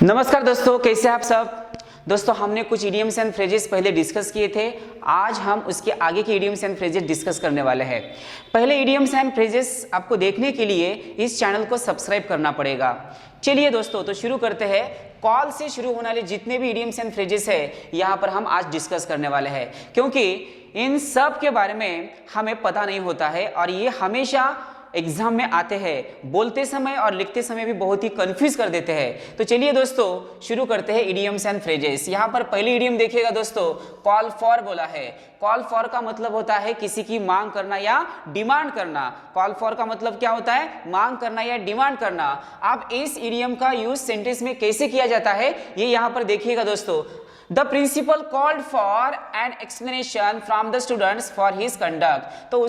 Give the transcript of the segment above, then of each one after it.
नमस्कार दोस्तों, कैसे आप सब। दोस्तों हमने कुछ इडियम्स एंड फ्रेजेस पहले डिस्कस किए थे। आज हम उसके आगे के इडियम्स एंड फ्रेजेस डिस्कस करने वाले हैं। पहले इडियम्स एंड फ्रेजेस आपको देखने के लिए इस चैनल को सब्सक्राइब करना पड़ेगा। चलिए दोस्तों, तो शुरू करते हैं। कॉल से शुरू होने वाले जितने भी इडियम्स एंड फ्रेजेस है यहाँ पर हम आज डिस्कस करने वाले हैं, क्योंकि इन सब के बारे में हमें पता नहीं होता है और ये हमेशा एग्जाम में आते हैं। बोलते समय और लिखते समय भी बहुत ही कंफ्यूज कर देते हैं। तो चलिए दोस्तों शुरू करते हैं इडियम्स एंड फ्रेजेस। यहाँ पर पहली इडियम देखिएगा दोस्तों, कॉल फॉर बोला है। कॉल फॉर का मतलब होता है किसी की मांग करना या डिमांड करना। कॉल फॉर का मतलब क्या होता है? मांग करना या डिमांड करना। अब इस इडियम का यूज सेंटेंस में कैसे किया जाता है ये यहाँ पर देखिएगा दोस्तों। The principal called for an explanation from the students for his conduct। तो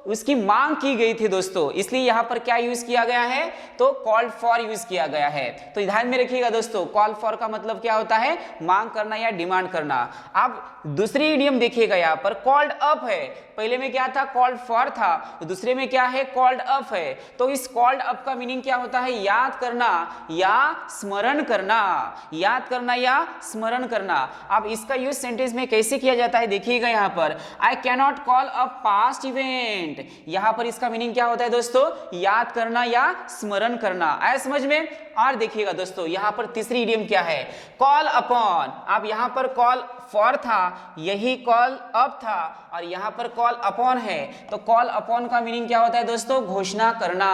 उसकी मांग की गई थी दोस्तों, इसलिए यहाँ पर क्या यूज किया गया है? तो called for यूज किया गया है। तो ध्यान में रखिएगा दोस्तों, call for का मतलब क्या होता है? मांग करना या डिमांड करना। अब दूसरी इडियम देखिएगा, यहाँ पर called up है। पहले में क्या था? called for था। तो दूसरे में क्या है? called up है। तो इस called up का मीनिंग क्या होता है? याद करना या स्मरण करना। याद करना या स्मरण करना। अब इसका यूज सेंटेंस में कैसे किया जाता है देखिएगा यहाँ पर। I cannot call a past event. यहाँ पर इसका मीनिंग क्या होता है दोस्तों? याद करना या स्मरण करना। आया समझ में? और देखिएगा दोस्तों यहाँ पर तीसरी इडियम क्या है? Call upon. अब यहाँ पर कॉल फॉर था, यही कॉल अप था और यहाँ पर कॉल अपॉन है। तो कॉल अपॉन का मीनिंग क्या होता है दोस्तों? घोषणा करना।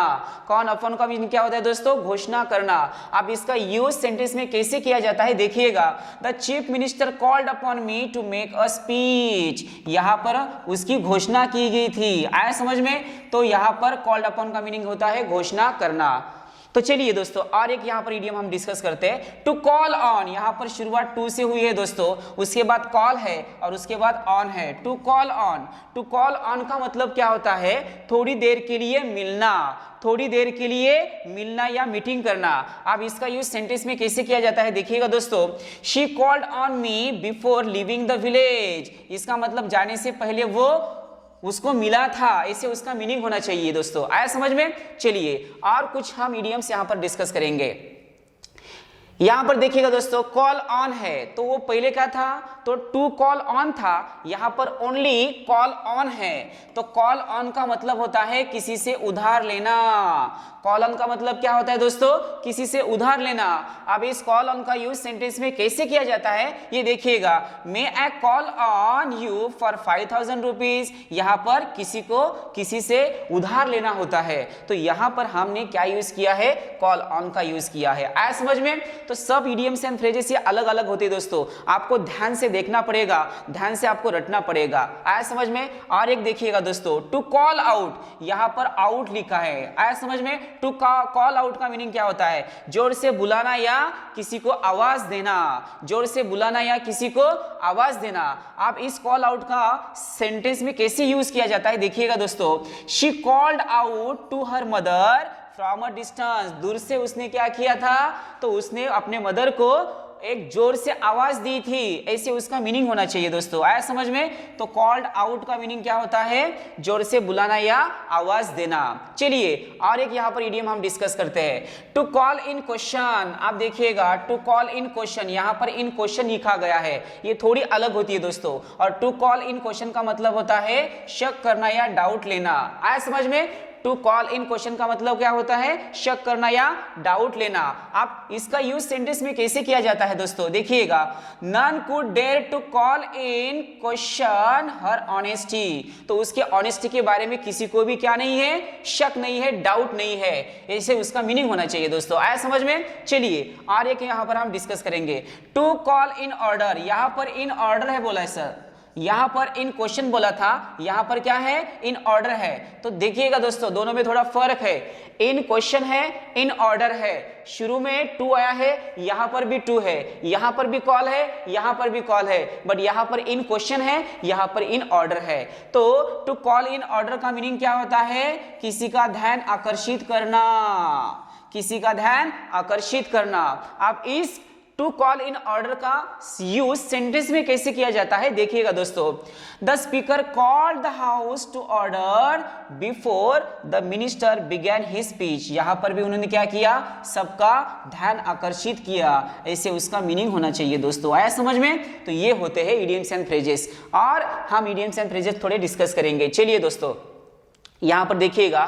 कॉल अपॉन का मीनिंग क्या होता है दोस्तों? घोषणा करना। अब इसका यूज सेंटेंस में कैसे किया जाता है देखिएगा। The chief minister called upon me to make a speech. यहाँ पर उसकी घोषणा की गई थी। आया समझ में? तो यहाँ पर कॉल्ड अपॉन का मीनिंग होता है घोषणा करना। तो चलिए दोस्तों और एक यहाँ पर इडियम हम डिस्कस करते हैं। To call on. यहाँ पर शुरुआत टू से हुई है दोस्तों, उसके बाद कॉल है और उसके बाद ऑन है। To call on. To call on का मतलब क्या होता है? थोड़ी देर के लिए मिलना। थोड़ी देर के लिए मिलना या मीटिंग करना। अब इसका यूज सेंटेंस में कैसे किया जाता है देखिएगा दोस्तों। She called on me before living the village. इसका मतलब जाने से पहले वो उसको मिला था, ऐसे उसका मीनिंग होना चाहिए दोस्तों। आया समझ में? चलिए और कुछ हम इडियम्स यहां पर डिस्कस करेंगे। यहां पर देखिएगा दोस्तों, कॉल ऑन है तो वो पहले क्या था? तो टू कॉल ऑन था। यहां पर ओनली कॉल ऑन है। तो कॉल ऑन का मतलब होता है किसी से उधार लेना। कॉल ऑन का मतलब क्या होता है दोस्तों? किसी से उधार लेना। अब इस कॉल ऑन का यूज सेंटेंस में कैसे किया जाता है ये देखिएगा। May I call on you for 5000 rupees. यहाँ पर किसी को किसी से उधार लेना होता है, तो यहाँ पर हमने क्या यूज किया है? कॉल ऑन का यूज किया है। आया समझ में? तो सब इडियम्स एंड फ्रेजेस ये अलग अलग होते हैं दोस्तों, आपको ध्यान से देखना पड़ेगा, ध्यान से आपको रटना पड़ेगा। आया समझ में? और एक देखिएगा दोस्तों, टू कॉल आउट। यहाँ पर आउट लिखा है। आया समझ में? टू कॉल आउट का मीनिंग क्या होता है? जोर से बुलाना या किसी को आवाज देना। जोर से बुलाना या किसी को आवाज देना। आप इस कॉल आउट का सेंटेंस में कैसे यूज किया जाता है देखिएगा दोस्तों। She called out to her mother from a distance. दूर से उसने क्या किया था? तो उसने अपने मदर को एक जोर से आवाज दी थी, ऐसे उसका मीनिंग होना चाहिए दोस्तों। आया समझ में? तो कॉल्ड आउट का मीनिंग क्या होता है? जोर से बुलाना या आवाज देना। चलिए और एक यहाँ पर इडियम हम डिस्कस करते हैं। To call in question. आप देखिएगा, टू कॉल इन क्वेश्चन, यहाँ पर इन क्वेश्चन लिखा गया है, ये थोड़ी अलग होती है दोस्तों। और टू कॉल इन क्वेश्चन का मतलब होता है शक करना या डाउट लेना। आया समझ में? टू कॉल इन क्वेश्चन का मतलब क्या होता है? शक करना या डाउट लेना। आप इसका यूज सेंटेंस में कैसे किया जाता है दोस्तों देखिएगा। None could dare to call in question her honesty. तो उसके ऑनेस्टी के बारे में किसी को भी क्या नहीं है? शक नहीं है, डाउट नहीं है, ऐसे उसका मीनिंग होना चाहिए दोस्तों। आया समझ में? चलिए और एक यहाँ पर हम डिस्कस करेंगे। To call in order. यहाँ पर इन ऑर्डर है बोला है सर, यहाँ पर इन क्वेश्चन बोला था, यहाँ पर क्या है? इन ऑर्डर है। तो देखिएगा दोस्तों दोनों में थोड़ा फर्क है। इन क्वेश्चन है, इन ऑर्डर है। शुरू में टू आया है, यहाँ पर भी टू है, यहाँ पर भी कॉल है, यहाँ पर भी कॉल है, बट यहाँ पर इन क्वेश्चन है, यहाँ पर इन ऑर्डर है। तो टू कॉल इन ऑर्डर का मीनिंग क्या होता है? किसी का ध्यान आकर्षित करना। किसी का ध्यान आकर्षित करना। आप इस टू कॉल इन ऑर्डर का यूज सेंटेंस में कैसे किया जाता है देखिएगा दोस्तों। The speaker called the house to order before the minister began his speech. यहां पर भी उन्होंने क्या किया, सबका ध्यान आकर्षित किया, ऐसे उसका मीनिंग होना चाहिए दोस्तों। आया समझ में? तो ये होते हैं इडियम्स एंड फ्रेजेस, और हम इडियम्स एंड फ्रेजेस थोड़े डिस्कस करेंगे। चलिए दोस्तों, यहां पर देखिएगा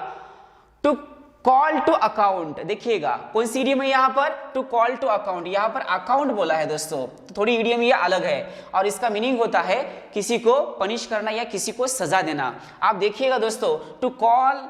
टू कॉल टू अकाउंट, देखिएगा कौन सी इडियम है यहाँ पर, टू कॉल टू अकाउंट। यहाँ पर अकाउंट बोला है दोस्तों, थोड़ी इडियम ये अलग है, और इसका मीनिंग होता है किसी को पनिश करना या किसी को सजा देना। आप देखिएगा दोस्तों, टू कॉल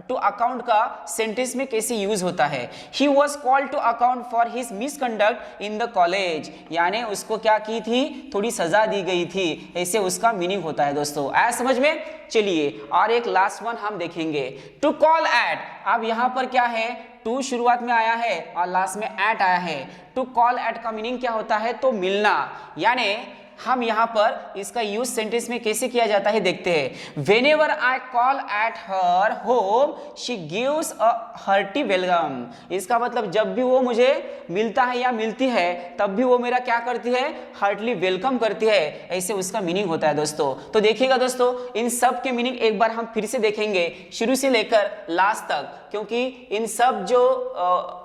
टू अकाउंट का सेंटेंस में कैसे यूज होता है। He was called to account for his misconduct in the college, यानी उसको क्या की थी, थोड़ी सजा दी गई थी, ऐसे उसका मीनिंग होता है दोस्तों। आया समझ में? चलिए और एक लास्ट वन हम देखेंगे, टू कॉल एट। अब यहां पर क्या है, टू शुरुआत में आया है और लास्ट में एट आया है। टू कॉल एट का मीनिंग क्या होता है, तो मिलना, यानी हम यहां पर इसका यूज सेंटेंस में कैसे किया जाता है देखते हैं। Whenever I call at her home, she gives a hearty welcome। इसका मतलब जब भी वो मुझे मिलता है या मिलती है, तब भी वो मेरा क्या करती है, हार्टली वेलकम करती है, ऐसे उसका मीनिंग होता है दोस्तों। तो देखिएगा दोस्तों, इन सब के मीनिंग एक बार हम फिर से देखेंगे शुरू से लेकर लास्ट तक, क्योंकि इन सब जो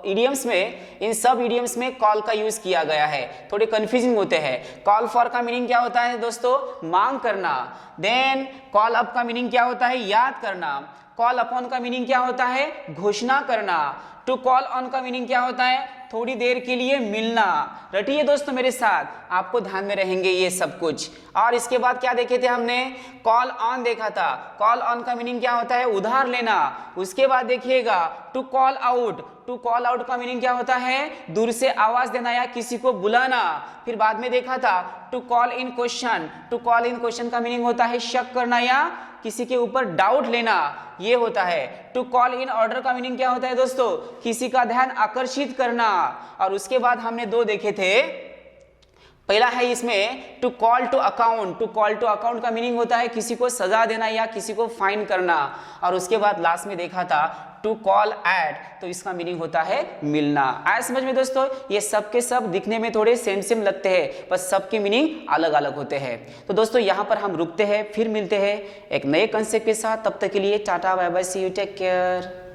इडियम्स में, इन सब इडियम्स में कॉल का यूज किया गया है, थोड़े कंफ्यूजिंग होते हैं। कॉल फॉर का मीनिंग क्या होता है दोस्तों, मांग करना। देन कॉल अप का मीनिंग क्या होता है, याद करना। कॉल अपॉन का मीनिंग क्या होता है, घोषणा करना। टू कॉल ऑन का मीनिंग क्या होता है, थोड़ी देर के लिए मिलना। रटिए दोस्तों मेरे साथ, आपको ध्यान में रहेंगे ये सब कुछ। और इसके बाद क्या देखे थे हमने, कॉल ऑन देखा था। कॉल ऑन का मीनिंग क्या होता है, उधार लेना। उसके बाद देखिएगा to call out. To call out का मीनिंग क्या होता है, दूर से आवाज देना या किसी को बुलाना। फिर बाद में देखा था to call in question. To call in question का मीनिंग होता है शक करना या किसी के ऊपर डाउट लेना, ये होता है। टू कॉल इन ऑर्डर का मीनिंग क्या होता है दोस्तों, किसी का ध्यान आकर्षित करना। और उसके बाद हमने दो देखे थे, पहला है इसमें to call to account. To call to account का मीनिंग होता है किसी को सजा देना या किसी को फाइन करना। और उसके बाद लास्ट में देखा था टू कॉल एट, तो इसका मीनिंग होता है मिलना। आया समझ में दोस्तों? ये सब के सब दिखने में थोड़े सेम सेम लगते हैं, बस सबके मीनिंग अलग अलग होते हैं। तो दोस्तों यहाँ पर हम रुकते हैं, फिर मिलते हैं एक नए कंसेप्ट के साथ। तब तक के लिए tata bye bye, see you, take care.